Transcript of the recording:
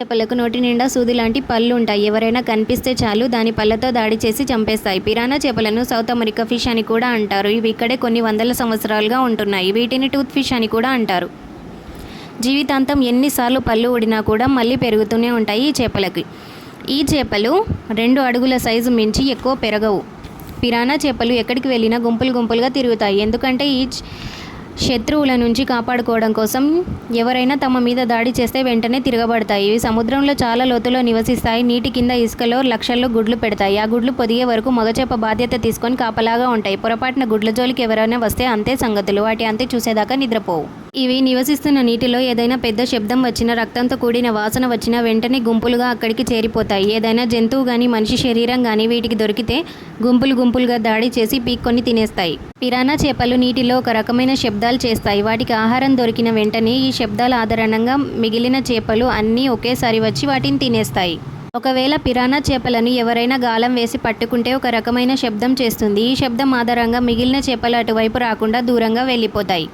చేపలకు నోటి నిండా సూది లాంటి పళ్ళు ఉంటాయి. ఎవరైనా కనిపిస్తే చాలు దాని పళ్ళతో దాడి చేసి చంపేస్తాయి. పిరానా చేపలను సౌత్ అమెరికా ఫిష్ అని కూడా అంటారు. ఇవి ఇక్కడే కొన్ని వందల సంవత్సరాలుగా ఉంటున్నాయి. వీటిని టూత్ ఫిష్ అని కూడా అంటారు. జీవితాంతం ఎన్నిసార్లు పళ్ళు ఊడినా కూడా మళ్ళీ పెరుగుతూనే ఉంటాయి ఈ చేపలకి. ఈ చేపలు 2 అడుగుల సైజు మించి ఎక్కువ పెరగవు. పిరానా చేపలు ఎక్కడికి వెళ్ళినా గుంపులు గుంపులుగా తిరుగుతాయి. ఎందుకంటే ఈ శత్రువుల నుంచి కాపాడుకోవడం కోసం ఎవరైనా తమ మీద దాడి చేస్తే వెంటనే తిరగబడతాయి. ఇవి సముద్రంలో చాలా లోతులో నివసిస్తాయి. నీటి కింద ఇసుకలో లక్షల్లో గుడ్లు పెడతాయి. ఆ గుడ్లు పొదిగే వరకు మగచేప బాధ్యత తీసుకొని కాపలాగా ఉంటాయి. పొరపాటున గుడ్ల జోలికి ఎవరైనా వస్తే అంతే సంగతులు. వాటి అంతే చూసేదాకా నిద్రపోవు. ఇవి నివసిస్తున్న నీటిలో ఏదైనా పెద్ద శబ్దం వచ్చినా, రక్తంతో కూడిన వాసన వచ్చినా వెంటనే గుంపులుగా అక్కడికి చేరిపోతాయి. ఏదైనా జంతువు కానీ మనిషి శరీరం కానీ వీటికి దొరికితే గుంపులు గుంపులుగా దాడి చేసి పీక్కొని తినేస్తాయి. పిరానా చేపలు నీటిలో ఒక రకమైన శబ్దాలు చేస్తాయి. వాటికి ఆహారం దొరికిన వెంటనే ఈ శబ్దాల ఆధారంగా మిగిలిన చేపలు అన్నీ ఒకేసారి వచ్చి వాటిని తినేస్తాయి. ఒకవేళ పిరానా చేపలను ఎవరైనా గాలం వేసి పట్టుకుంటే ఒక రకమైన శబ్దం చేస్తుంది. ఈ శబ్దం ఆధారంగా మిగిలిన చేపలు అటువైపు రాకుండా దూరంగా వెళ్ళిపోతాయి.